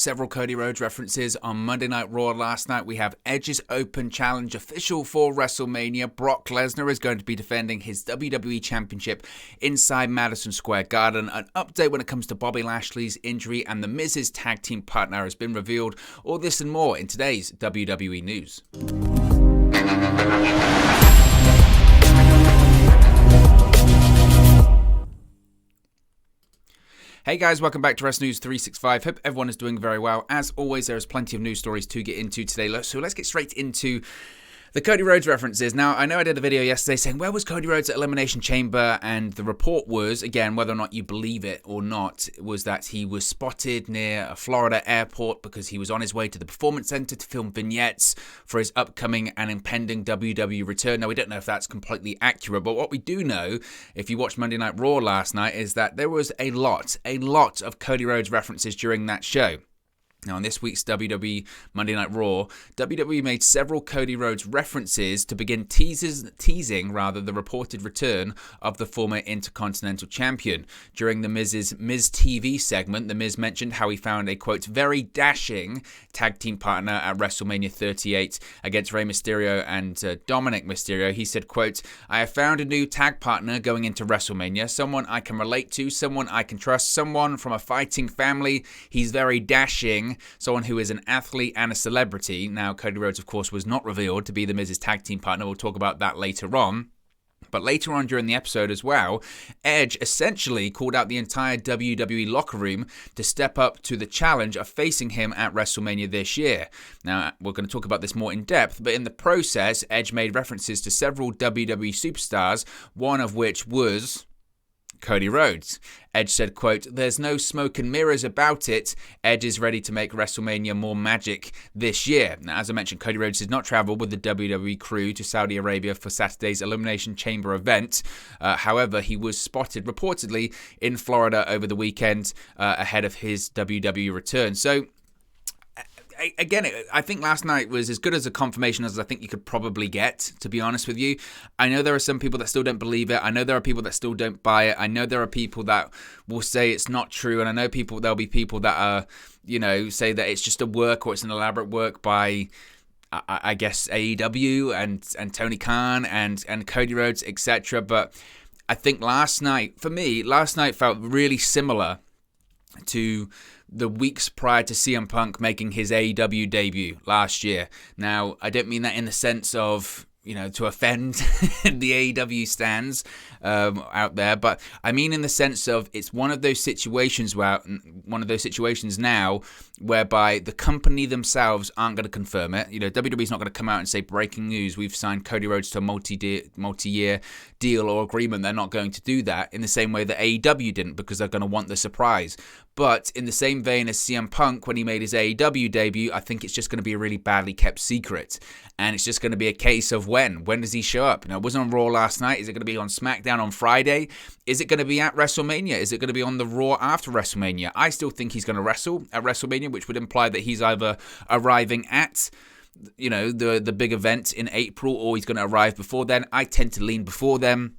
Several Cody Rhodes references on Monday Night Raw last night. We have Edge's Open Challenge official for WrestleMania. Brock Lesnar is going to be defending his WWE Championship inside Madison Square Garden. An update when it comes to Bobby Lashley's injury, and The Miz's tag team partner has been revealed. All this and more in today's WWE News. Hey guys, welcome back to Wrestling News 365. Hope everyone is doing very well. As always, there is plenty of news stories to get into today. So let's get straight into the Cody Rhodes references. Now, I know I did a video yesterday saying, where was Cody Rhodes at Elimination Chamber? And the report was, again, whether or not you believe it or not, was that he was spotted near a Florida airport because he was on his way to the Performance Center to film vignettes for his upcoming and impending WWE return. Now, we don't know if that's completely accurate, but what we do know, if you watched Monday Night Raw last night, is that there was a lot of Cody Rhodes references during that show. Now, on this week's WWE Monday Night Raw, WWE made several Cody Rhodes references to begin teasing the reported return of the former Intercontinental Champion. During The Miz's Miz TV segment, The Miz mentioned how he found a, quote, very dashing tag team partner at WrestleMania 38 against Rey Mysterio and Dominic Mysterio. He said, quote, I have found a new tag partner going into WrestleMania, someone I can relate to, someone I can trust, someone from a fighting family. He's very dashing. Someone who is an athlete and a celebrity. Now, Cody Rhodes, of course, was not revealed to be The Miz's tag team partner. We'll talk about that later on. But later on during the episode as well, Edge essentially called out the entire WWE locker room to step up to the challenge of facing him at WrestleMania this year. Now, we're going to talk about this more in depth, but in the process, Edge made references to several WWE superstars, one of which was Cody Rhodes. Edge said, quote, there's no smoke and mirrors about it. Edge is ready to make WrestleMania more magic this year. Now, as I mentioned, Cody Rhodes did not travel with the WWE crew to Saudi Arabia for Saturday's Elimination Chamber event. However, he was spotted reportedly in Florida over the weekend ahead of his WWE return. So, again, I think last night was as good as a confirmation as I think you could probably get, to be honest with you. I know there are some people that still don't believe it. I know there are people that still don't buy it. I know there are people that will say it's not true. And I know there'll be people that are, say that it's just a work or it's an elaborate work by, I guess, AEW and Tony Khan and Cody Rhodes, etc. But I think last night felt really similar to the weeks prior to CM Punk making his AEW debut last year. Now, I don't mean that in the sense of, to offend the AEW stans out there, but I mean in the sense of it's one of those situations now whereby the company themselves aren't going to confirm it. WWE's not going to come out and say, breaking news, we've signed Cody Rhodes to a multi-year deal or agreement. They're not going to do that in the same way that AEW didn't, because they're going to want the surprise. But in the same vein as CM Punk, when he made his AEW debut, I think it's just going to be a really badly kept secret. And it's just going to be a case of when does he show up? It wasn't on Raw last night. Is it going to be on SmackDown on Friday? Is it going to be at WrestleMania? Is it going to be on the Raw after WrestleMania? I still think he's going to wrestle at WrestleMania, which would imply that he's either arriving at the big event in April, or he's going to arrive before then. I tend to lean before them.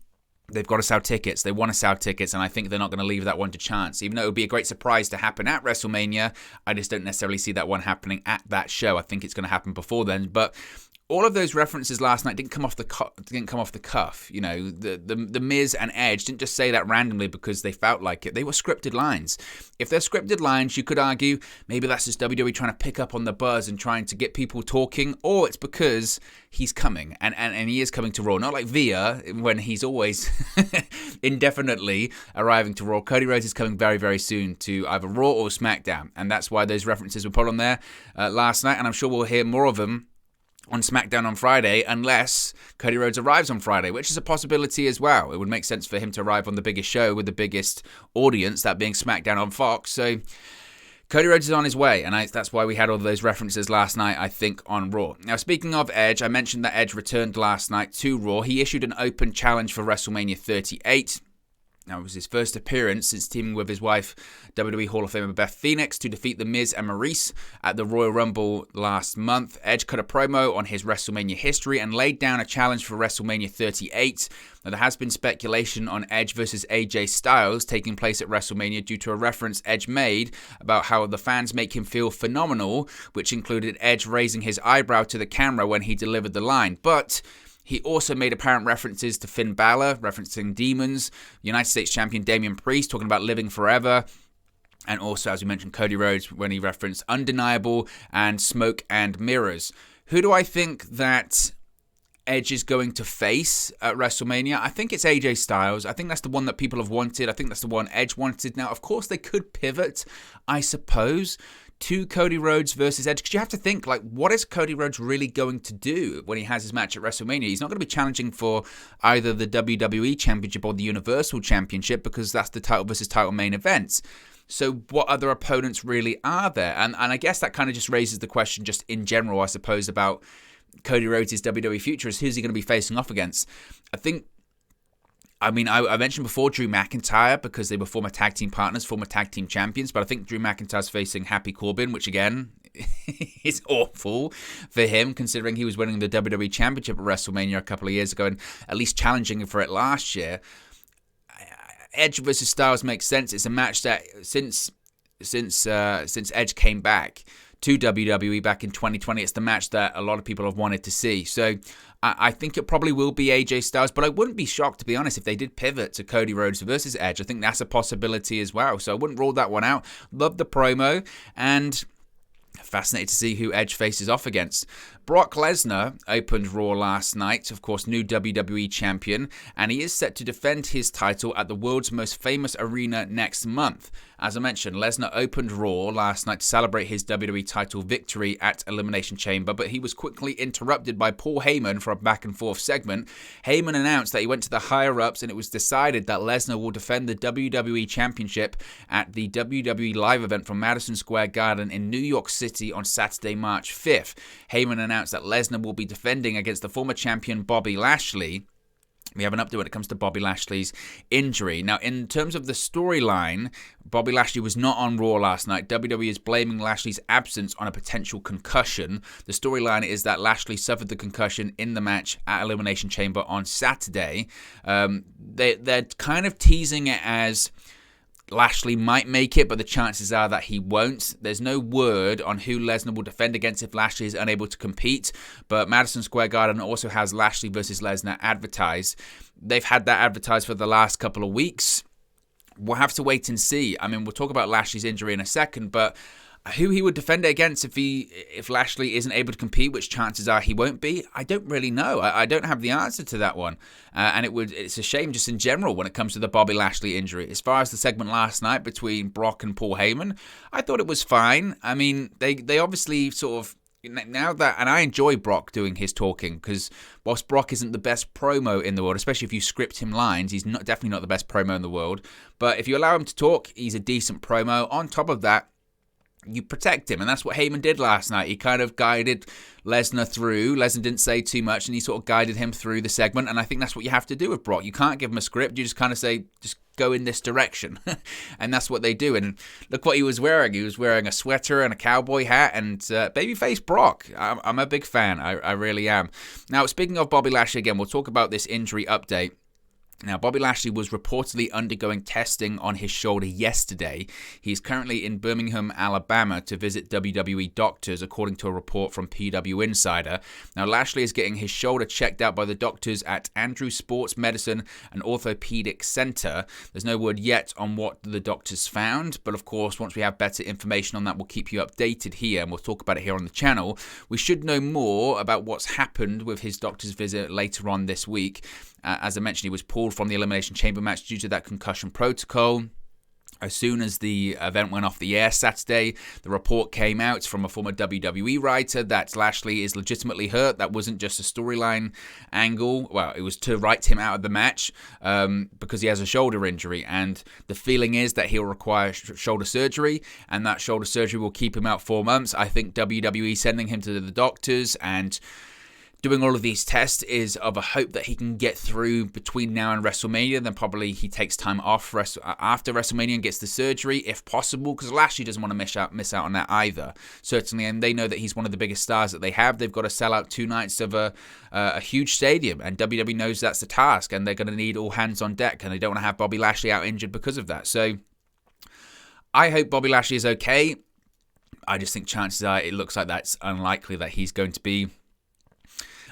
They've got to sell tickets. They want to sell tickets, and I think they're not going to leave that one to chance. Even though it would be a great surprise to happen at WrestleMania, I just don't necessarily see that one happening at that show. I think it's going to happen before then. But all of those references last night didn't come off the cuff. The Miz and Edge didn't just say that randomly because they felt like it. They were scripted lines. If they're scripted lines, you could argue maybe that's just WWE trying to pick up on the buzz and trying to get people talking, or it's because he's coming and he is coming to Raw. Not like Via, when he's always indefinitely arriving to Raw. Cody Rhodes is coming very, very soon to either Raw or SmackDown, and that's why those references were put on there last night, and I'm sure we'll hear more of them on SmackDown on Friday, unless Cody Rhodes arrives on Friday, which is a possibility as well. It would make sense for him to arrive on the biggest show with the biggest audience, that being SmackDown on Fox. So Cody Rhodes is on his way, and that's why we had all those references last night, I think, on Raw. Now, speaking of Edge, I mentioned that Edge returned last night to Raw. He issued an open challenge for WrestleMania 38. Now, it was his first appearance since teaming with his wife, WWE Hall of Famer Beth Phoenix, to defeat The Miz and Maurice at the Royal Rumble last month. Edge cut a promo on his WrestleMania history and laid down a challenge for WrestleMania 38. Now, there has been speculation on Edge versus AJ Styles taking place at WrestleMania due to a reference Edge made about how the fans make him feel phenomenal, which included Edge raising his eyebrow to the camera when he delivered the line. But he also made apparent references to Finn Balor, referencing demons, United States Champion Damian Priest, talking about living forever, and also, as we mentioned, Cody Rhodes when he referenced Undeniable and Smoke and Mirrors. Who do I think that Edge is going to face at WrestleMania? I think it's AJ Styles. I think that's the one that people have wanted. I think that's the one Edge wanted. Now, of course, they could pivot, I suppose, to Cody Rhodes versus Edge, because you have to think, like, what is Cody Rhodes really going to do when he has his match at WrestleMania? He's not going to be challenging for either the WWE Championship or the Universal Championship, because that's the title versus title main events. So what other opponents really are there? And I guess that kind of just raises the question just in general, I suppose, about Cody Rhodes' WWE future, is who's he going to be facing off against? I mentioned before Drew McIntyre, because they were former tag team partners, former tag team champions, but I think Drew McIntyre's facing Happy Corbin, which again is awful for him, considering he was winning the WWE Championship at WrestleMania a couple of years ago and at least challenging for it last year. Edge versus Styles makes sense. It's a match that since Edge came back to WWE back in 2020, it's the match that a lot of people have wanted to see. So I think it probably will be AJ Styles, but I wouldn't be shocked, to be honest, if they did pivot to Cody Rhodes versus Edge. I think that's a possibility as well, so I wouldn't rule that one out. Love the promo, and fascinated to see who Edge faces off against. Brock Lesnar opened Raw last night, of course, new WWE champion, and he is set to defend his title at the world's most famous arena next month. As I mentioned, Lesnar opened Raw last night to celebrate his WWE title victory at Elimination Chamber, but he was quickly interrupted by Paul Heyman for a back and forth segment. Heyman announced that he went to the higher-ups and it was decided that Lesnar will defend the WWE Championship at the WWE Live event from Madison Square Garden in New York City on Saturday, March 5th. Heyman announced that Lesnar will be defending against the former champion Bobby Lashley. We have an update when it comes to Bobby Lashley's injury. Now, in terms of the storyline, Bobby Lashley was not on Raw last night. WWE is blaming Lashley's absence on a potential concussion. The storyline is that Lashley suffered the concussion in the match at Elimination Chamber on Saturday. They're kind of teasing it as Lashley might make it, but the chances are that he won't. There's no word on who Lesnar will defend against if Lashley is unable to compete, but Madison Square Garden also has Lashley versus Lesnar advertised. They've had that advertised for the last couple of weeks. We'll have to wait and see. I mean, we'll talk about Lashley's injury in a second, but who he would defend it against if Lashley isn't able to compete, which chances are he won't be, I don't really know. I don't have the answer to that one. And it's a shame just in general when it comes to the Bobby Lashley injury. As far as the segment last night between Brock and Paul Heyman, I thought it was fine. I mean, they obviously sort of, now that, and I enjoy Brock doing his talking, because whilst Brock isn't the best promo in the world, especially if you script him lines, he's definitely not the best promo in the world. But if you allow him to talk, he's a decent promo. On top of that, you protect him, and that's what Heyman did last night. He kind of guided Lesnar through. Lesnar didn't say too much, and he sort of guided him through the segment, and I think that's what you have to do with Brock. You can't give him a script. You just kind of say, just go in this direction, and that's what they do. And look what he was wearing. He was wearing a sweater and a cowboy hat, and babyface Brock. I'm a big fan. I really am. Now, speaking of Bobby Lashley again, we'll talk about this injury update. Now, Bobby Lashley was reportedly undergoing testing on his shoulder yesterday. He's currently in Birmingham, Alabama to visit WWE doctors, according to a report from PW Insider. Now, Lashley is getting his shoulder checked out by the doctors at Andrews Sports Medicine and Orthopedic Center. There's no word yet on what the doctors found, but of course, once we have better information on that, we'll keep you updated here, and we'll talk about it here on the channel. We should know more about what's happened with his doctor's visit later on this week. As I mentioned, he was pulled from the Elimination Chamber match due to that concussion protocol. As soon as the event went off the air Saturday, the report came out from a former WWE writer that Lashley is legitimately hurt. That wasn't just a storyline angle. Well, it was to write him out of the match because he has a shoulder injury. And the feeling is that he'll require shoulder surgery, and that shoulder surgery will keep him out 4 months. I think WWE sending him to the doctors and doing all of these tests is of a hope that he can get through between now and WrestleMania. Then probably he takes time off after WrestleMania and gets the surgery, if possible, because Lashley doesn't want to miss out on that either, certainly. And they know that he's one of the biggest stars that they have. They've got to sell out 2 nights of a huge stadium, and WWE knows that's the task, and they're going to need all hands on deck, and they don't want to have Bobby Lashley out injured because of that. So I hope Bobby Lashley is okay. I just think chances are it looks like that's unlikely that he's going to be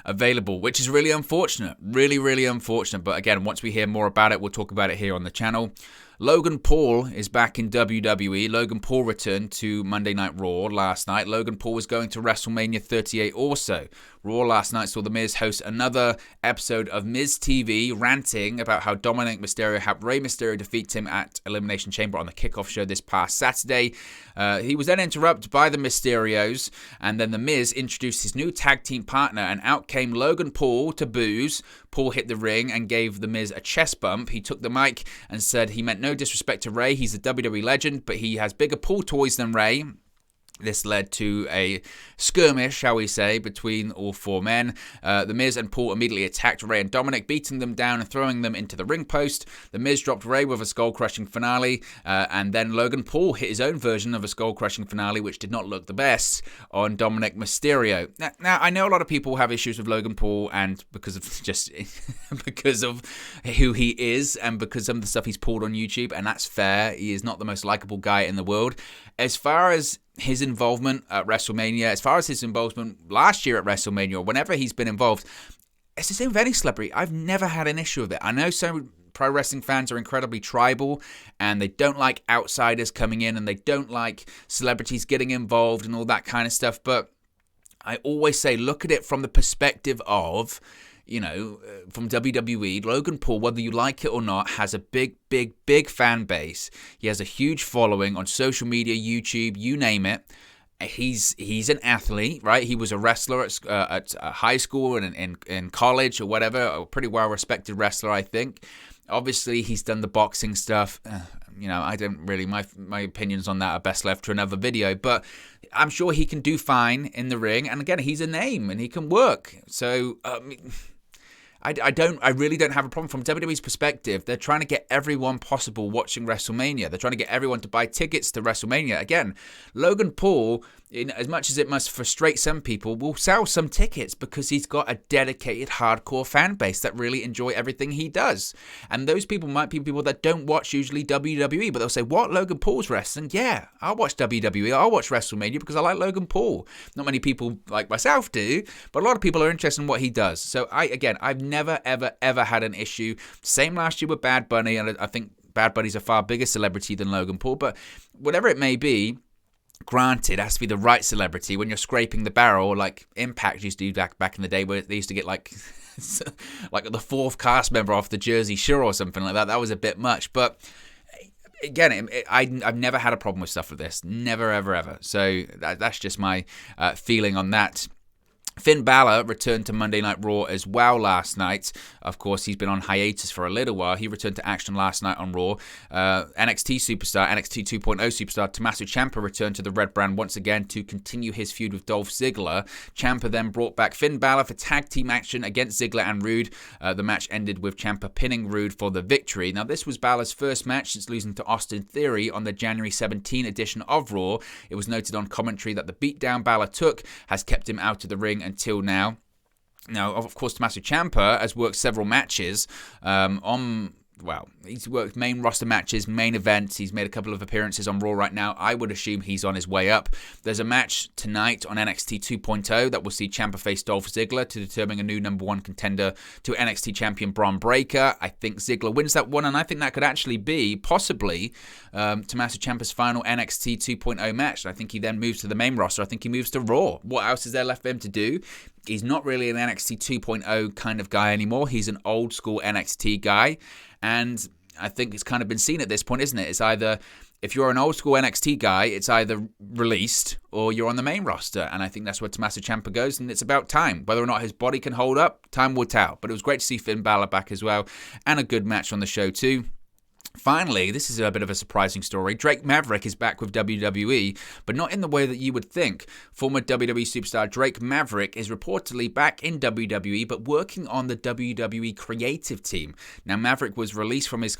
available, which is really unfortunate. Really, really unfortunate. But again, once we hear more about it, we'll talk about it here on the channel. Logan Paul is back in WWE. Logan Paul returned to Monday Night Raw last night. Logan Paul was going to WrestleMania 38 also. Raw last night saw The Miz host another episode of Miz TV, ranting about how Dominic Mysterio helped Rey Mysterio defeat him at Elimination Chamber on the kickoff show this past Saturday. He was then interrupted by the Mysterios, and then The Miz introduced his new tag team partner, and out came Logan Paul to booze. Paul hit the ring and gave The Miz a chest bump. He took the mic and said he meant no disrespect to Rey. He's a WWE legend, but he has bigger pool toys than Rey. This led to a skirmish, shall we say, between all 4 men. The Miz and Paul immediately attacked Rey and Dominic, beating them down and throwing them into the ring post. The Miz dropped Rey with a skull-crushing finale, and then Logan Paul hit his own version of a skull-crushing finale, which did not look the best, on Dominic Mysterio. Now, I know a lot of people have issues with Logan Paul, and because of just because of who he is, and because of some of the stuff he's pulled on YouTube, and that's fair. He is not the most likable guy in the world. As far as his involvement at WrestleMania, as far as his involvement last year at WrestleMania, or whenever he's been involved, it's the same with any celebrity. I've never had an issue with it. I know some pro wrestling fans are incredibly tribal, and they don't like outsiders coming in, and they don't like celebrities getting involved and all that kind of stuff. But I always say, look at it from the perspective of, from WWE. Logan Paul, whether you like it or not, has a big fan base. He has a huge following on social media, YouTube, you name it. He's an athlete, right? He was a wrestler at high school and in college or whatever. A pretty well-respected wrestler, I think. Obviously, he's done the boxing stuff. I don't really, my opinions on that are best left to another video, but I'm sure he can do fine in the ring. And again, he's a name and he can work. So, I really don't have a problem. From WWE's perspective, they're trying to get everyone possible watching WrestleMania. They're trying to get everyone to buy tickets to WrestleMania. Again, Logan Paul, as much as it must frustrate some people, will sell some tickets because he's got a dedicated hardcore fan base that really enjoy everything he does. And those people might be people that don't watch usually WWE, but they'll say, what, Logan Paul's wrestling? Yeah, I'll watch WWE. I'll watch WrestleMania because I like Logan Paul. Not many people like myself do, but a lot of people are interested in what he does. So I've never, ever had an issue. Same last year with Bad Bunny, and I think Bad Bunny's a far bigger celebrity than Logan Paul, but whatever it may be, granted, it has to be the right celebrity. When you're scraping the barrel, like Impact used to do back in the day, where they used to get like the 4th cast member off the Jersey Shore or something like that. That was a bit much, but again, I've never had a problem with stuff like this. Never, ever. So that's just my feeling on that. Finn Balor returned to Monday Night Raw as well last night. Of course, he's been on hiatus for a little while. He returned to action last night on Raw. NXT superstar, NXT 2.0 superstar Tommaso Ciampa returned to the Red Brand once again to continue his feud with Dolph Ziggler. Ciampa then brought back Finn Balor for tag team action against Ziggler and Rude. The match ended with Ciampa pinning Rude for the victory. Now, this was Balor's first match since losing to Austin Theory on the January 17 edition of Raw. It was noted on commentary that the beatdown Balor took has kept him out of the ring until now. Now, of course, Tommaso Ciampa has worked several matches he's worked main roster matches, main events. He's made a couple of appearances on Raw right now. I would assume he's on his way up. There's a match tonight on NXT 2.0 that will see Ciampa face Dolph Ziggler to determine a new number 1 contender to NXT champion Braun Breaker. I think Ziggler wins that one, and I think that could actually be, possibly, Tommaso Ciampa's final NXT 2.0 match. I think he then moves to the main roster. I think he moves to Raw. What else is there left for him to do? He's not really an NXT 2.0 kind of guy anymore. He's an old school NXT guy. And I think it's kind of been seen at this point, isn't it? It's either, if you're an old school NXT guy, it's either released or you're on the main roster. And I think that's where Tommaso Ciampa goes, and it's about time. Whether or not his body can hold up, time will tell. But it was great to see Finn Balor back as well, and a good match on the show too. Finally, this is a bit of a surprising story. Drake Maverick is back with WWE, but not in the way that you would think. Former WWE superstar Drake Maverick is reportedly back in WWE, but working on the WWE creative team. Now, Maverick was released from his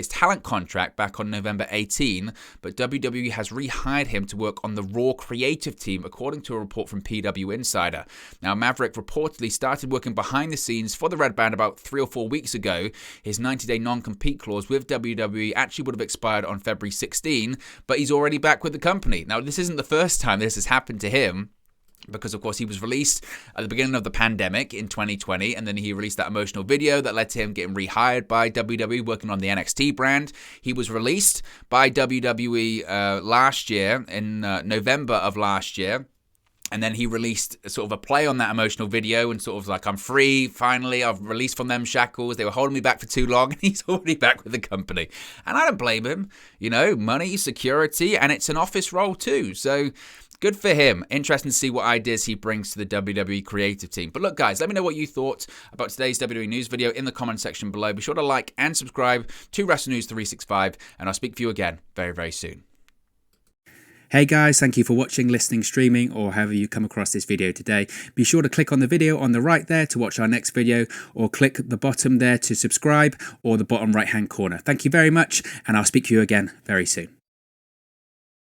talent contract back on November 18, but WWE has rehired him to work on the Raw creative team, according to a report from PW Insider. Now, Maverick reportedly started working behind the scenes for the Red Band about 3 or 4 weeks ago. His 90-day non-compete clause with WWE actually would have expired on February 16, but he's already back with the company. Now, this isn't the first time this has happened to him, because, of course, he was released at the beginning of the pandemic in 2020, and then he released that emotional video that led to him getting rehired by WWE, working on the NXT brand. He was released by WWE last year, in November of last year. And then he released sort of a play on that emotional video and sort of like, I'm free, finally, I've released from them shackles. They were holding me back for too long, and he's already back with the company. And I don't blame him. You know, money, security, and it's an office role too. So good for him. Interesting to see what ideas he brings to the WWE creative team. But look, guys, let me know what you thought about today's WWE News video in the comment section below. Be sure to like and subscribe to Wrestle News 365, and I'll speak to you again very, very soon. Hey guys, thank you for watching, listening, streaming, or however you come across this video today. Be sure to click on the video on the right there to watch our next video, or click the bottom there to subscribe, or the bottom right hand corner. Thank you very much, and I'll speak to you again very soon.